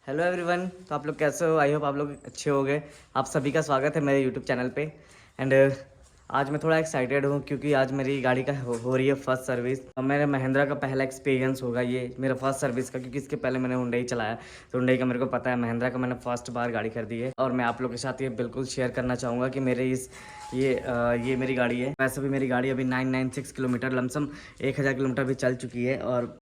Hello everyone. तो आप लोग कैसे हो? आई होप आप लोग अच्छे हो गए। आप सभी का स्वागत है मेरे यूट्यूब चैनल पे। एंड आज मैं थोड़ा एक्साइटेड हूँ क्योंकि आज मेरी गाड़ी का हो रही है फर्स्ट सर्विस। मेरे महिंद्रा का पहला एक्सपीरियंस होगा ये मेरा फर्स्ट सर्विस का, क्योंकि इसके पहले मैंने हुंडई चलाया तो हुंडई का मेरे को पता है। महिंद्रा का मैंने फर्स्ट बार गाड़ी खरीदी है और मैं आप लोग के साथ ये बिल्कुल शेयर करना चाहूँगा कि मेरे ये मेरी गाड़ी है। वैसे भी मेरी गाड़ी अभी 996 किलोमीटर लमसम 1000 किलोमीटर भी चल चुकी है और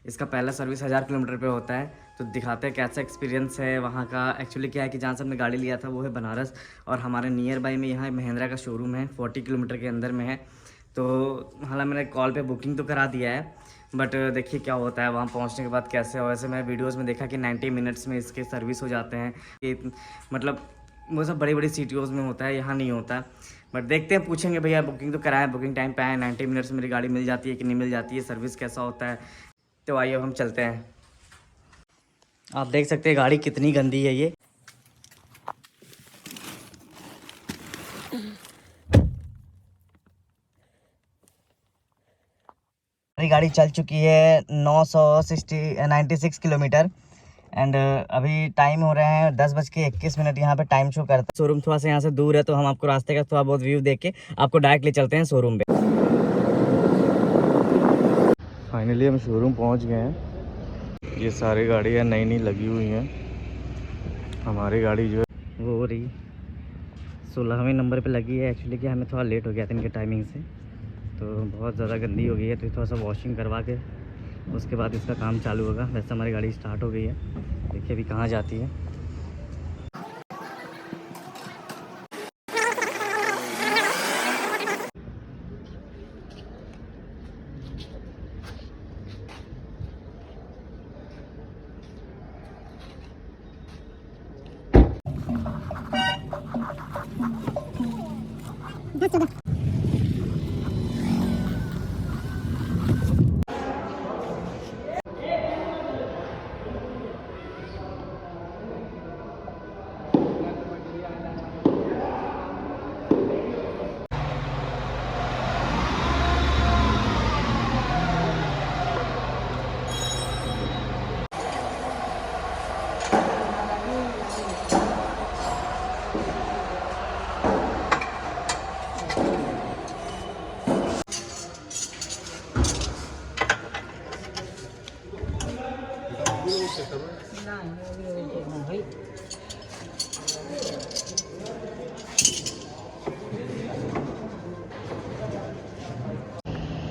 इसका पहला सर्विस 1000 किलोमीटर पे होता है। तो दिखाते हैं कैसा एक्सपीरियंस है वहाँ का। एक्चुअली क्या है कि जहाँ से हमने गाड़ी लिया था वो है बनारस और हमारे नियर बाई में यहाँ महिंद्रा का शोरूम है, 40 किलोमीटर के अंदर में है। तो हालांकि मैंने कॉल पे बुकिंग तो करा दिया है, बट देखिए क्या होता है वहाँ पहुँचने के बाद कैसे हो। वैसे मैं वीडियोज़ में देखा कि 90 मिनट्स में इसके सर्विस हो जाते हैं। मतलब वो सब बड़ी बड़ी सिटीज़ में होता है, यहाँ नहीं होता। बट देखते हैं, पूछेंगे भैया बुकिंग तो कराएं, बुकिंग टाइम पे आए, 90 मिनट्स में मेरी गाड़ी मिल जाती है कि नहीं मिल जाती है, सर्विस कैसा होता है। तो आइए हम चलते हैं। आप देख सकते हैं गाड़ी कितनी गंदी है ये। मेरी गाड़ी चल चुकी है 96 किलोमीटर। एंड अभी टाइम हो रहे हैं 10:21। यहाँ पे टाइम शो करता है। शोरूम थोड़ा सा यहाँ से दूर है तो हम आपको रास्ते का थोड़ा बहुत व्यू देख के आपको डायरेक्ट ले चलते हैं शोरूम पे। फाइनली हम शोरूम पहुँच गए हैं। ये सारी गाड़ियाँ नई नई लगी हुई हैं। हमारी गाड़ी जो है वो हो रही 16वें नंबर पे लगी है। एक्चुअली क्या हमें थोड़ा लेट हो गया था इनके टाइमिंग से, तो बहुत ज़्यादा गंदी हो गई है। तो थोड़ा सा वॉशिंग करवा के उसके बाद इसका काम चालू होगा। वैसे हमारी गाड़ी स्टार्ट हो गई है, देखिए अभी कहाँ जाती है।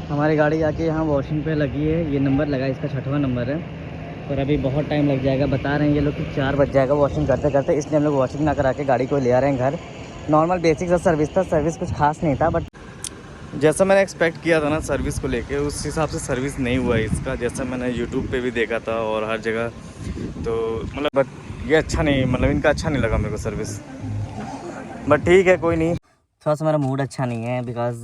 हमारी गाड़ी आके यहाँ वॉशिंग पे लगी है। ये नंबर लगा, इसका 6वां नंबर है। पर अभी बहुत टाइम लग जाएगा, बता रहे हैं ये लोग कि 4 बज जाएगा वॉशिंग करते करते। इसलिए हम लोग वॉशिंग ना करा के गाड़ी को ले आ रहे हैं घर। नॉर्मल बेसिक सा सर्विस था, सर्विस कुछ खास नहीं था, बट जैसा मैंने एक्सपेक्ट किया था ना सर्विस को लेके, उस हिसाब से सर्विस नहीं हुआ है इसका, जैसा मैंने यूट्यूब पे भी देखा था और हर जगह। तो मतलब बट ये अच्छा नहीं, मतलब इनका अच्छा नहीं लगा मेरे को सर्विस। बट ठीक है, कोई नहीं। थोड़ा सा मेरा मूड अच्छा नहीं है बिकॉज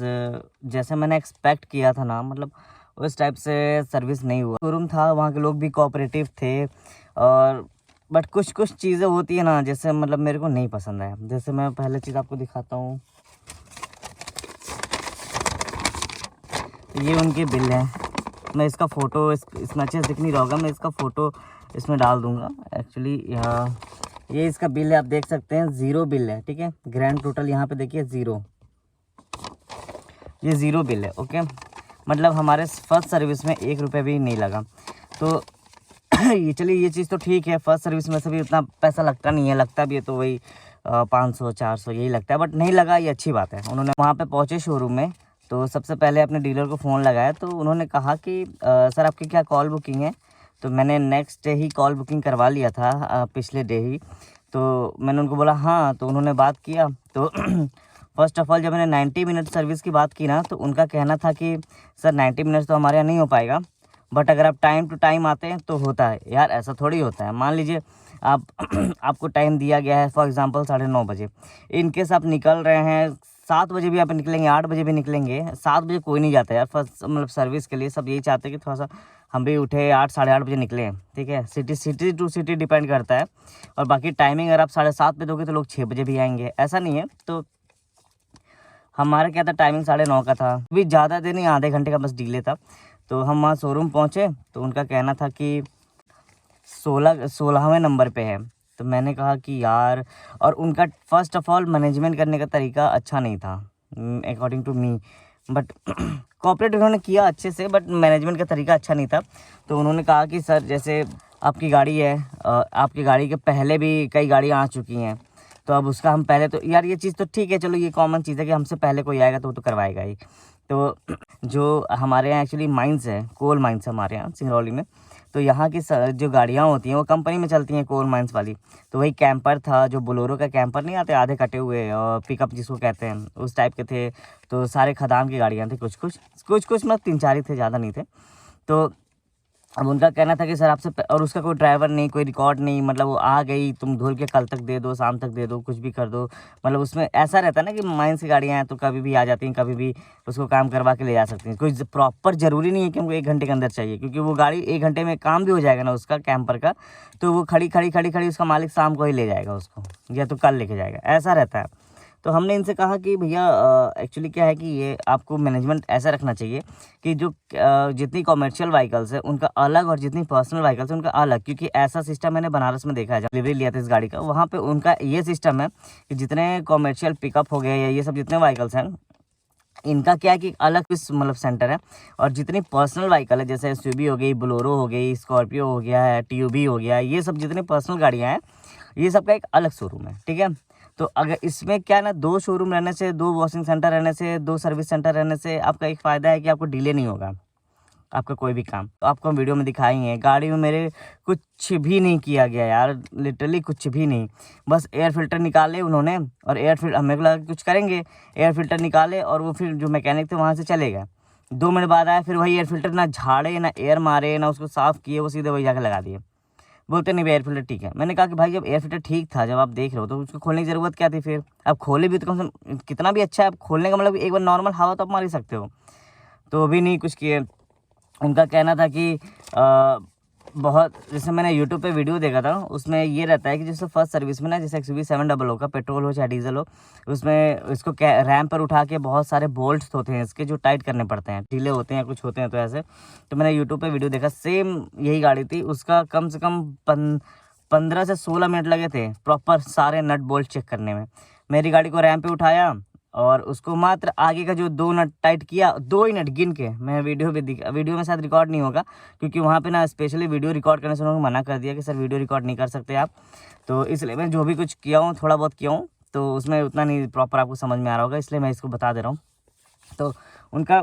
जैसे मैंने एक्सपेक्ट किया था ना, मतलब उस टाइप से सर्विस नहीं हुआ। शोरूम था, वहाँ के लोग भी कोऑपरेटिव थे और बट कुछ कुछ चीज़ें होती है ना, जैसे मतलब मेरे को नहीं पसंद है। जैसे मैं पहले चीज़ आपको दिखाता हूँ, ये उनके बिल है। मैं इसका फ़ोटो इसमें अच्छे से दिख नहीं रहा होगा, मैं इसका फ़ोटो इसमें डाल दूँगा। एक्चुअली ये इसका बिल है, आप देख सकते हैं 0 बिल है, ठीक है। ग्रैंड टोटल यहाँ पे देखिए 0, ये 0 बिल है, ओके। मतलब हमारे फर्स्ट सर्विस में 1 रुपये भी नहीं लगा। तो ये चलिए, ये चीज़ तो ठीक है। फर्स्ट सर्विस में से भी उतना पैसा लगता नहीं है, लगता भी है तो वही 500-400 यही लगता है, बट नहीं लगा, ये अच्छी बात है। उन्होंने वहाँ पे पहुँचे शोरूम में तो सबसे पहले अपने डीलर को फ़ोन लगाया तो उन्होंने कहा कि सर आपकी क्या कॉल बुकिंग है। तो मैंने नेक्स्ट डे ही कॉल बुकिंग करवा लिया था, पिछले डे ही। तो मैंने उनको बोला हाँ, तो उन्होंने बात किया। तो फर्स्ट ऑफ़ ऑल जब मैंने 90 मिनट सर्विस की बात की ना, तो उनका कहना था कि सर 90 मिनट्स तो हमारे यहाँ नहीं हो पाएगा, बट अगर आप टाइम टू टाइम आते हैं तो होता है। यार ऐसा थोड़ी होता है। मान लीजिए आप आपको टाइम दिया गया है फॉर एग्जांपल 9:30 बजे, इनकेस आप निकल रहे हैं 7 बजे भी आप निकलेंगे, 8 बजे भी निकलेंगे, 7 बजे कोई नहीं जाता यार फर्स्ट मतलब सर्विस के लिए। सब यही चाहते हैं कि थोड़ा सा हम भी उठे 8 साढ़े 8 बजे निकले, ठीक है। सिटी टू सिटी डिपेंड करता है। और बाकी टाइमिंग अगर आप 7:30 पे दोगे तो लोग 6 बजे भी आएंगे, ऐसा नहीं है। तो हमारा क्या था, टाइमिंग 9:30 का था, भी ज़्यादा देर नहीं, आधे घंटे का बस डिले था। तो हम वहाँ शोरूम पहुँचे तो उनका कहना था कि 16वें नंबर पे है। तो मैंने कहा कि यार, और उनका फ़र्स्ट ऑफ़ ऑल मैनेजमेंट करने का तरीका अच्छा नहीं था according to me, but cooperate उन्होंने किया अच्छे से, बट मैनेजमेंट का तरीका अच्छा नहीं था। तो उन्होंने कहा कि सर जैसे आपकी गाड़ी है, आपकी गाड़ी के पहले भी कई गाड़ियाँ आ चुकी हैं, तो अब उसका हम पहले, तो यार ये चीज़ तो ठीक है, चलो ये कॉमन चीज़ है कि हमसे पहले कोई आएगा तो वो तो करवाएगा ही। तो जो हमारे यहाँ एक्चुअली माइंस है, कोल माइंस है हमारे यहाँ सिंगरौली में, तो यहाँ की जो गाड़ियाँ होती हैं वो कंपनी में चलती हैं, कोल माइंस वाली। तो वही कैंपर था, जो बोलेरो का कैंपर नहीं आते आधे कटे हुए, और पिकअप जिसको कहते हैं, उस टाइप के थे। तो सारे खदान की गाड़ियाँ थी, कुछ मतलब 3-4 ही थे, ज़्यादा नहीं थे। तो अब उनका कहना था कि सर आपसे और उसका कोई ड्राइवर नहीं, कोई रिकॉर्ड नहीं, मतलब वो आ गई, तुम धुल के कल तक दे दो, शाम तक दे दो, कुछ भी कर दो। मतलब उसमें ऐसा रहता है ना कि माइंस की गाड़ियाँ हैं तो कभी भी आ जाती हैं, कभी भी उसको काम करवा के ले जा सकती हैं। कोई प्रॉपर ज़रूरी नहीं है कि हमको 1 घंटे के अंदर चाहिए, क्योंकि वो गाड़ी 1 घंटे में काम भी हो जाएगा ना उसका कैंपर का, तो वो खड़ी उसका मालिक शाम को ही ले जाएगा उसको, या तो कल लेके जाएगा, ऐसा रहता है। तो हमने इनसे कहा कि भैया एक्चुअली क्या है कि ये आपको मैनेजमेंट ऐसा रखना चाहिए कि जो जितनी कॉमर्शियल व्हीकल्स है उनका अलग, और जितनी पर्सनल व्हीकल्स है उनका अलग। क्योंकि ऐसा सिस्टम मैंने बनारस में देखा है, जब डिलीवरी लिया था इस गाड़ी का, वहाँ पे उनका ये सिस्टम है कि जितने कॉमर्शियल पिकअप हो गए या ये सब जितने व्हीकल्स हैं, इनका क्या है कि अलग इस मतलब सेंटर है। और जितनी पर्सनल व्हीकल है, जैसे एसयूवी हो गई, बोलेरो हो गई, स्कॉर्पियो हो गया है, टीयूवी हो गया, ये सब जितनी पर्सनल गाड़ियाँ हैं, ये सब का एक अलग शोरूम है, ठीक है। तो अगर इसमें क्या है ना, 2 शोरूम रहने से, 2 वॉशिंग सेंटर रहने से, 2 सर्विस सेंटर रहने से आपका एक फ़ायदा है कि आपको डिले नहीं होगा आपका कोई भी काम। तो आपको हम वीडियो में दिखाएंगे, गाड़ी में मेरे कुछ भी नहीं किया गया यार, लिटरली कुछ भी नहीं। बस एयर फ़िल्टर निकाले उन्होंने, और एयर फिल्टर मेरे को लगा कि कुछ करेंगे, एयर फ़िल्टर निकाले और वो फिर जो मैकेनिक थे वहाँ से चले गए। 2 मिनट बाद आया, फिर वही एयर फ़िल्टर ना झाड़े, ना एयर मारे, ना उसको साफ़ किए, वो सीधे वही जाके लगा दिए। बोलते नहीं भाई एयर फ़िल्टर ठीक है। मैंने कहा कि भाई जब एयर फ़िल्टर ठीक था, जब आप देख रहे हो, तो उसको खोलने की ज़रूरत क्या थी फिर? आप खोले भी तो कम से कम, कितना भी अच्छा है, आप खोलने का मतलब एक बार नॉर्मल हवा तो आप मार ही सकते हो। तो भी नहीं कुछ किए। उनका कहना था कि बहुत, जैसे मैंने यूट्यूब पे वीडियो देखा था, उसमें ये रहता है कि जैसे फर्स्ट सर्विस में ना, जैसे XUV 700 का पेट्रोल हो चाहे डीजल हो, उसमें इसको रैम पर उठा के बहुत सारे बोल्ट्स होते हैं इसके, जो टाइट करने पड़ते हैं, ढीले होते हैं, कुछ होते हैं, तो ऐसे। तो मैंने यूट्यूब पे वीडियो देखा, सेम यही गाड़ी थी, उसका कम से कम 15 से 16 मिनट लगे थे प्रॉपर सारे नट बोल्ट चेक करने में। मेरी गाड़ी को रैम पे उठाया और उसको मात्र आगे का जो 2 नट टाइट किया, 2 ही नट गिन के, मैं वीडियो में शायद रिकॉर्ड नहीं होगा, क्योंकि वहाँ पे ना स्पेशली वीडियो रिकॉर्ड करने से उन्होंने मना कर दिया कि सर वीडियो रिकॉर्ड नहीं कर सकते आप। तो इसलिए मैं जो भी कुछ किया हूँ, थोड़ा बहुत किया हूँ, तो उसमें उतना नहीं प्रॉपर आपको समझ में आ रहा होगा, इसलिए मैं इसको बता दे रहा हूँ। तो उनका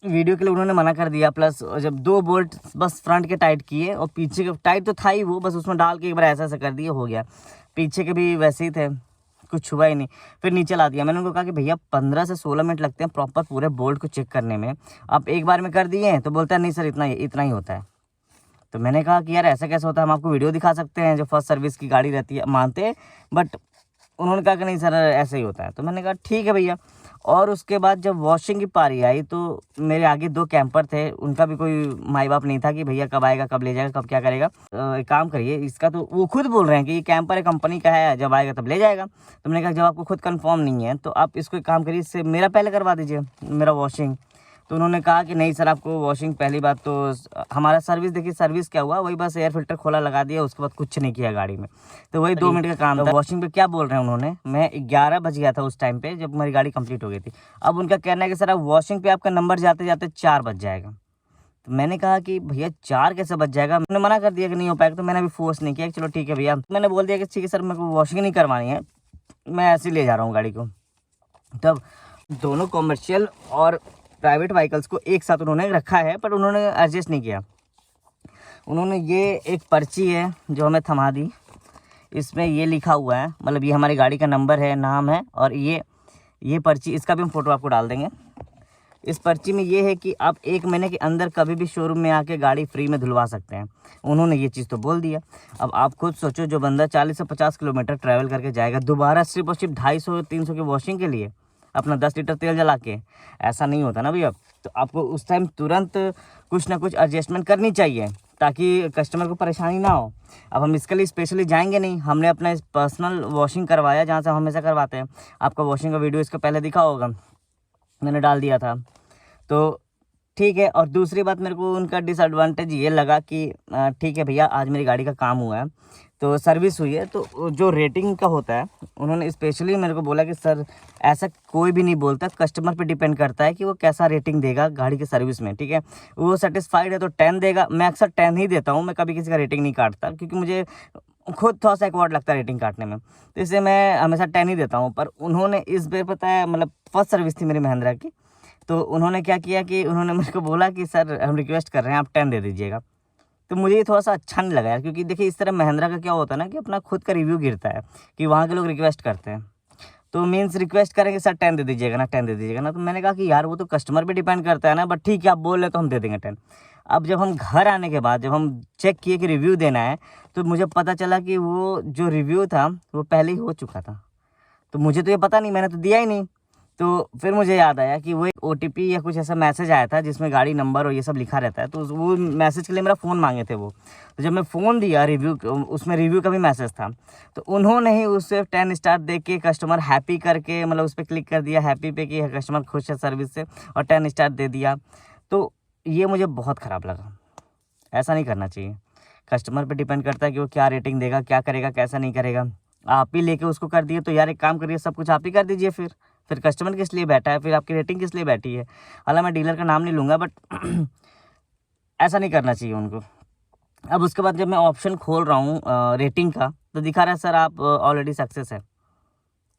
वीडियो के लिए उन्होंने मना कर दिया। प्लस जब 2 बोल्ट बस फ्रंट के टाइट किए, और पीछे के टाइट तो था ही, वो बस उसमें डाल के एक बार ऐसा कर दिए, हो गया। पीछे के भी वैसे ही थे, कुछ छुआ ही नहीं। फिर नीचे ला दिया। मैंने उनको कहा कि भैया 15 से 16 मिनट लगते हैं प्रॉपर पूरे बोल्ट को चेक करने में, आप एक बार में कर दिए हैं? तो बोलता है नहीं सर इतना ही होता है। तो मैंने कहा कि यार ऐसा कैसे होता है, हम आपको वीडियो दिखा सकते हैं, जो फर्स्ट सर्विस की गाड़ी रहती है, मानते हैं, बट उन्होंने कहा कि नहीं सर ऐसे ही होता है। तो मैंने कहा ठीक है भैया। और उसके बाद जब वॉशिंग की पारी आई, तो मेरे आगे 2 कैंपर थे, उनका भी कोई माई बाप नहीं था कि भैया कब आएगा, कब ले जाएगा, कब क्या करेगा। एक काम करिए इसका, तो वो खुद बोल रहे हैं कि ये कैंपर है, कंपनी का है, जब आएगा तब ले जाएगा। तो मैंने कहा जब आपको खुद कंफर्म नहीं है तो आप इसको एक काम करिए, इससे मेरा पहले करवा दीजिए, मेरा वॉशिंग। तो उन्होंने कहा कि नहीं सर आपको वॉशिंग, पहली बात तो हमारा सर्विस, देखिए सर्विस क्या हुआ, वही बस एयर फिल्टर खोला, लगा दिया, उसके बाद कुछ नहीं किया गाड़ी में। तो वही 2 मिनट का काम था। वॉशिंग पे क्या बोल रहे हैं उन्होंने, मैं 11 बज गया था उस टाइम पे, जब मेरी गाड़ी कंप्लीट हो गई थी। अब उनका कहना है कि सर अब वॉशिंग पे आपका नंबर जाते जाते 4 बज जाएगा। तो मैंने कहा कि भैया 4 कैसे बच जाएगा? मैंने मना कर दिया कि नहीं हो पाएगा। तो मैंने अभी फोर्स नहीं किया कि चलो ठीक है भैया, मैंने बोल दिया कि ठीक है सर, मेरे को वॉशिंग नहीं करवानी है, मैं ऐसे ही ले जा रहा हूँ गाड़ी को। तब दोनों कॉमर्शियल और प्राइवेट व्हीकल्स को एक साथ उन्होंने रखा है, पर उन्होंने एडजस्ट नहीं किया। उन्होंने ये एक पर्ची है जो हमें थमा दी, इसमें ये लिखा हुआ है, मतलब ये हमारी गाड़ी का नंबर है, नाम है, और ये पर्ची, इसका भी हम फ़ोटो आपको डाल देंगे। इस पर्ची में ये है कि आप 1 महीने के अंदर कभी भी शोरूम में आके गाड़ी फ्री में धुलवा सकते हैं। उन्होंने ये चीज़ तो बोल दिया। अब आप खुद सोचो, जो बंदा 40 से 50 किलोमीटर ट्रैवल करके जाएगा दोबारा सिर्फ और सिर्फ 250-300 की वॉशिंग के लिए, अपना 10 लीटर तेल जला के, ऐसा नहीं होता ना भैया। तो आपको उस टाइम तुरंत कुछ ना कुछ एडजस्टमेंट करनी चाहिए, ताकि कस्टमर को परेशानी ना हो। अब हम इसके लिए स्पेशली जाएंगे नहीं, हमने अपना पर्सनल वॉशिंग करवाया जहाँ से हम हमेशा करवाते हैं। आपका वॉशिंग का वीडियो इसका पहले दिखा होगा, मैंने डाल दिया था। तो ठीक है। और दूसरी बात मेरे को उनका डिसएडवांटेज ये लगा कि ठीक है भैया, आज मेरी गाड़ी का काम हुआ है तो सर्विस हुई है, तो जो रेटिंग का होता है उन्होंने स्पेशली मेरे को बोला कि सर ऐसा कोई भी नहीं बोलता, कस्टमर पे डिपेंड करता है कि वो कैसा रेटिंग देगा गाड़ी की सर्विस में। ठीक है, वो सेटिस्फाइड है तो 10 देगा। मैं अक्सर 10 ही देता हूँ, मैं कभी किसी का रेटिंग नहीं काटता क्योंकि मुझे खुद थोड़ा सा एकवर्ड लगता है रेटिंग काटने में, तो इसलिए मैं हमेशा 10 ही देता हूँ। पर उन्होंने इस बार पता है, मतलब फर्स्ट सर्विस थी मेरी महिंद्रा की, तो उन्होंने क्या किया कि उन्होंने मेरे को बोला कि सर हम रिक्वेस्ट कर रहे हैं आप 10 दे दीजिएगा। तो मुझे ये थोड़ा सा अच्छा नहीं लगा यार, क्योंकि देखिए इस तरह महिंद्रा का क्या होता है ना कि अपना खुद का रिव्यू गिरता है कि वहाँ के लोग रिक्वेस्ट करते हैं, तो मीन्स रिक्वेस्ट करेंगे सर 10 दे दीजिएगा ना, 10 दे दीजिएगा ना। तो मैंने कहा कि यार वो तो कस्टमर पे डिपेंड करता है ना, बट ठीक है आप बोल रहे तो हम दे देंगे 10। अब जब हम घर आने के बाद जब हम चेक किए कि रिव्यू देना है, तो मुझे पता चला कि वो जो रिव्यू था वो पहले ही हो चुका था। तो मुझे तो ये पता नहीं, मैंने तो दिया ही नहीं। तो फिर मुझे याद आया कि वो एक OTP या कुछ ऐसा मैसेज आया था जिसमें गाड़ी नंबर और ये सब लिखा रहता है, तो वो मैसेज के लिए मेरा फ़ोन मांगे थे वो। तो जब मैं फ़ोन दिया रिव्यू, उसमें रिव्यू का भी मैसेज था, तो उन्होंने ही उससे 10 स्टार दे के कस्टमर हैप्पी करके, मतलब उस पर क्लिक कर दिया हैप्पी पे कि कस्टमर खुश है सर्विस से, और 10 स्टार दे दिया। तो ये मुझे बहुत ख़राब लगा, ऐसा नहीं करना चाहिए। कस्टमर पे डिपेंड करता है कि वो क्या रेटिंग देगा, क्या करेगा, कैसा नहीं करेगा। आप ही लेके उसको कर दिए तो यार एक काम करिए, सब कुछ आप ही कर दीजिए। फिर कस्टमर किस लिए बैठा है, फिर आपकी रेटिंग किस लिए बैठी है। हालांकि मैं डीलर का नाम नहीं लूँगा, बट ऐसा नहीं करना चाहिए उनको। अब उसके बाद जब मैं ऑप्शन खोल रहा हूँ रेटिंग का, तो दिखा रहा है सर आप ऑलरेडी सक्सेस है।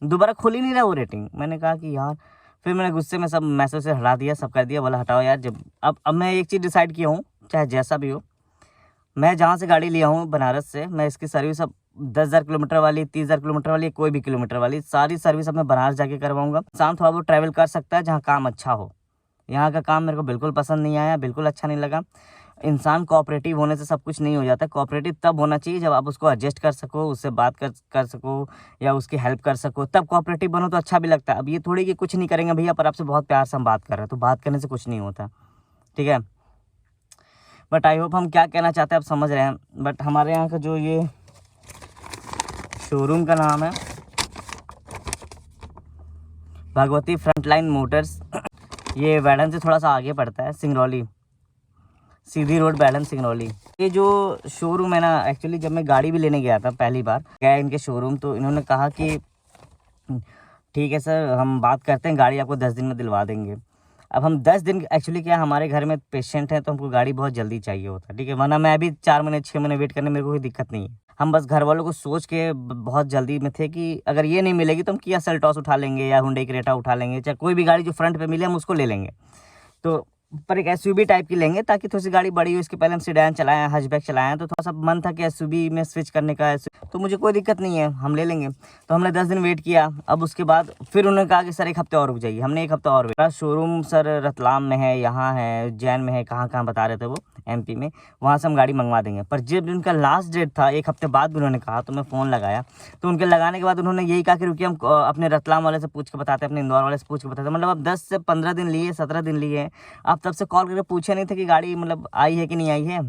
दोबारा खुल ही नहीं रहा वो रेटिंग। मैंने कहा कि यार, फिर मैंने गुस्से में सब मैसेज से हटा दिया, सब कर दिया, बोला हटाओ यार। जब अब मैं एक चीज़ डिसाइड किया हूँ, चाहे जैसा भी हो, मैं जहाँ से गाड़ी लिया हूँ बनारस से, मैं इसकी सर्विस अब 10,000 किलोमीटर वाली, 30,000 किलोमीटर वाली, कोई भी किलोमीटर वाली सारी सर्विस अब मैं बनारस जाके करवाऊँगा। इंसान थोड़ा बहुत ट्रैवल कर सकता है जहाँ काम अच्छा हो। यहाँ का काम मेरे को बिल्कुल पसंद नहीं आया, बिल्कुल अच्छा नहीं लगा। इंसान कोऑपरेटिव होने से सब कुछ नहीं हो जाता। कोऑपरेटिव तब होना चाहिए जब आप उसको एडजस्ट कर सको, उससे बात कर सको या उसकी हेल्प कर सको, तब कोऑपरेटिव बनो तो अच्छा भी लगता है। अब ये थोड़ी कि कुछ नहीं करेंगे भैया, पर आपसे बहुत प्यार से हम बात कर रहे हैं, तो बात करने से कुछ नहीं होता। ठीक है, बट आई होप हम क्या कहना चाहते हैं आप समझ रहे हैं। बट हमारे यहाँ का जो ये शोरूम का नाम है भगवती फ्रंटलाइन मोटर्स। ये बैडन से थोड़ा सा आगे पड़ता है, सिंगरौली, सीधी रोड बैडन सिंगरौली। ये जो शोरूम है ना, एक्चुअली जब मैं गाड़ी भी लेने गया था पहली बार गया इनके शोरूम, तो इन्होंने कहा कि ठीक है सर हम बात करते हैं, गाड़ी आपको 10 दिन में दिलवा देंगे। अब हम 10 दिन, एक्चुअली क्या हमारे घर में पेशेंट है तो हमको गाड़ी बहुत जल्दी चाहिए होता है। ठीक है, वरना मैं अभी 4 महीने 6 महीने वेट करने, मेरे को कोई दिक्कत नहीं है। हम बस घर वालों को सोच के बहुत जल्दी में थे कि अगर ये नहीं मिलेगी तो हम किया सेल्टॉस उठा लेंगे या हुंडई क्रेटा उठा लेंगे, चाहे कोई भी गाड़ी जो फ्रंट पे मिले हम उसको ले लेंगे। तो पर एक SUV टाइप की लेंगे ताकि थोड़ी सी गाड़ी बड़ी हो। इसके पहले हम सीडान चलाए हैं, हैचबैक चलाए हैं, तो थोड़ा सा मन था कि SUV में स्विच करने का, तो मुझे कोई दिक्कत नहीं है, हम ले लेंगे। तो हमने 10 दिन वेट किया। अब उसके बाद फिर उन्होंने कहा कि सर 1 हफ्ते और रुक जाइए। हमने 1 हफ्ता और वेट। शोरूम सर रतलाम में है, यहाँ है, उज्जैन में है, कहाँ कहाँ बता रहे थे वो, MP में, वहाँ से हम गाड़ी मंगवा देंगे। पर जब उनका लास्ट डेट था, 1 हफ्ते बाद भी उन्होंने कहा, तो मैं फ़ोन लगाया, तो उनके लगाने के बाद उन्होंने यही कहा कि रुकिए हम अपने रतलाम वाले से पूछ के बताते हैं, अपने इंदौर वाले से पूछ के बताते हैं। मतलब अब 10 से 15 दिन लिए, 17 दिन लिए, आप तब से कॉल करके पूछे नहीं थे कि गाड़ी मतलब आई है कि नहीं आई है।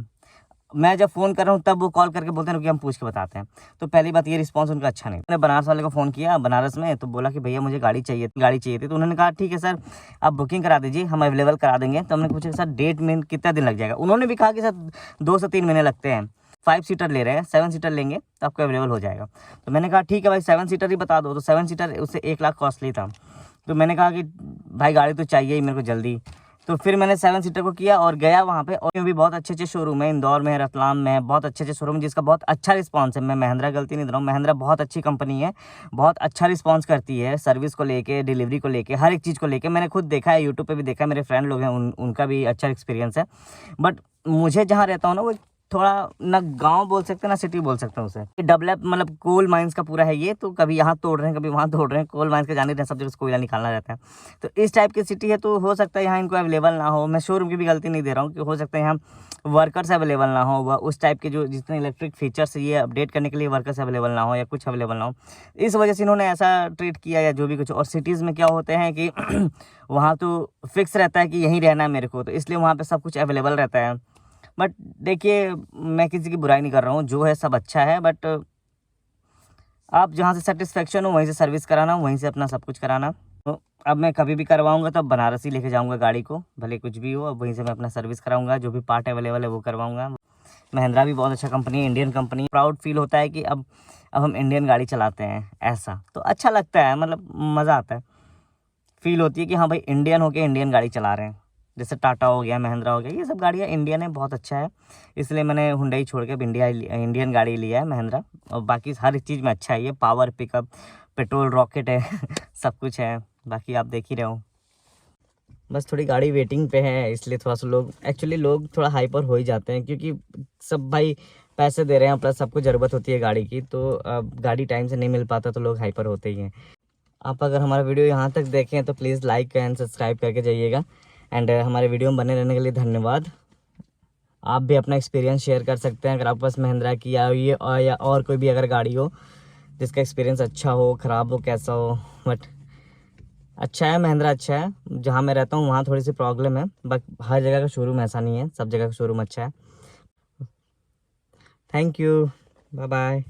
मैं जब फ़ोन कर रहा हूँ तब वो कॉल करके बोलते हैं कि हम पूछ के बताते हैं। तो पहली बात ये रिस्पांस उनका अच्छा नहीं। मैंने बनारस वाले को फ़ोन किया बनारस में, तो बोला कि भैया मुझे गाड़ी चाहिए थी। तो उन्होंने कहा ठीक है सर आप बुकिंग करा दीजिए, हम अवेलेबल करा देंगे। तो हमने पूछा सर डेट में कितना दिन लग जाएगा। उन्होंने भी कहा कि सर 2 से 3 महीने लगते हैं। 5 सीटर ले रहे हैं, 7 सीटर लेंगे तो आपको अवेलेबल हो जाएगा। तो मैंने कहा ठीक है भाई 7 सीटर ही बता दो। तो 7 सीटर उससे 1 लाख कॉस्टली था। तो मैंने कहा कि भाई गाड़ी तो चाहिए ही मेरे को जल्दी। तो फिर मैंने 7 सीटर को किया और गया वहाँ पे। और भी बहुत अच्छे शोरूम है, इंदौर में है, रतलाम में है, बहुत अच्छे शोरूम जिसका बहुत अच्छा रिस्पांस है। मैं महिंद्रा गलती नहीं दे रहा हूँ, महिंद्रा बहुत अच्छी कंपनी है, बहुत अच्छा रिस्पांस करती है सर्विस को लेके, डिलीवरी को लेके, हर एक चीज़ को लेके। मैंने खुद देखा है, यूट्यूब पे भी देखा है, मेरे फ्रेंड लोग हैं उनका भी अच्छा एक्सपीरियंस है। बट मुझे जहाँ रहता हूँ ना, वो थोड़ा ना गांव बोल सकते हैं ना सिटी बोल सकते हैं उसे। डेवलप मतलब कोल माइंस का पूरा है ये, तो कभी यहाँ तोड़ रहे हैं कभी वहाँ तोड़ रहे हैं, कोल माइंस का जाने रहे हैं, सब जगह से कोयला निकालना रहता है। तो इस टाइप की सिटी है, तो हो सकता है यहाँ इनको अवेलेबल ना हो। मैं शोरूम की भी गलती नहीं दे रहा हूँ कि हो सकता है यहाँ वर्कर्स अवेलेबल ना हो, वह उस टाइप के जो जितने इलेक्ट्रिक फीचर्स ये अपडेट करने के लिए वर्कर्स अवेलेबल ना हो या कुछ अवेलेबल ना हो। इस वजह से इन्होंने ऐसा ट्रीट किया या जो भी कुछ। और सिटीज़ में क्या होते हैं कि वहाँ तो फिक्स रहता है कि यहीं रहना है मेरे को, तो इसलिए वहाँ पर सब कुछ अवेलेबल रहता है। बट देखिए मैं किसी की बुराई नहीं कर रहा हूँ, जो है सब अच्छा है। बट आप जहाँ से सेटिस्फेक्शन हो वहीं से सर्विस कराना, वहीं से अपना सब कुछ कराना। तो अब मैं कभी भी करवाऊँगा तो बनारस ही लेके जाऊँगा गाड़ी को, भले कुछ भी हो। अब वहीं से मैं अपना सर्विस कराऊँगा, जो भी पार्ट अवेलेबल है वो करवाऊँगा। महिंद्रा भी बहुत अच्छा कंपनी है, इंडियन कंपनी। प्राउड फील होता है कि अब हम इंडियन गाड़ी चलाते हैं, ऐसा तो अच्छा लगता है, मतलब मज़ा आता है। फील होती है कि हाँ भाई इंडियन होके इंडियन गाड़ी चला रहे हैं। जैसे टाटा हो गया, महिंद्रा हो गया, ये सब गाड़ियाँ इंडियन है, बहुत अच्छा है। इसलिए मैंने हुंडई छोड़ के अब इंडियन गाड़ी लिया है, महिंद्रा। और बाकी हर एक चीज़ में अच्छा है ये, पावर, पिकअप, पेट्रोल, रॉकेट है सब कुछ है। बाकी आप देख ही रहे हो। बस थोड़ी गाड़ी वेटिंग पे है, इसलिए थोड़ा सा लोग थोड़ा हाइपर हो ही जाते हैं, क्योंकि सब भाई पैसे दे रहे हैं, प्लस सबको ज़रूरत होती है गाड़ी की, तो अब गाड़ी टाइम से नहीं मिल पाता तो लोग हाइपर होते ही हैं। आप अगर हमारा वीडियो यहाँ तक देखें तो प्लीज़ लाइक एंड सब्सक्राइब करके जाइएगा। एंड हमारे वीडियो में बने रहने के लिए धन्यवाद। आप भी अपना एक्सपीरियंस शेयर कर सकते हैं अगर आपके पास महिंद्रा की या और कोई भी अगर गाड़ी हो जिसका एक्सपीरियंस अच्छा हो, ख़राब हो, कैसा हो, बट अच्छा है, महिंद्रा अच्छा है। जहाँ मैं रहता हूँ वहाँ थोड़ी सी प्रॉब्लम है, बट हर जगह का शोरूम ऐसा नहीं है, सब जगह का शोरूम अच्छा है। Thank you, bye bye.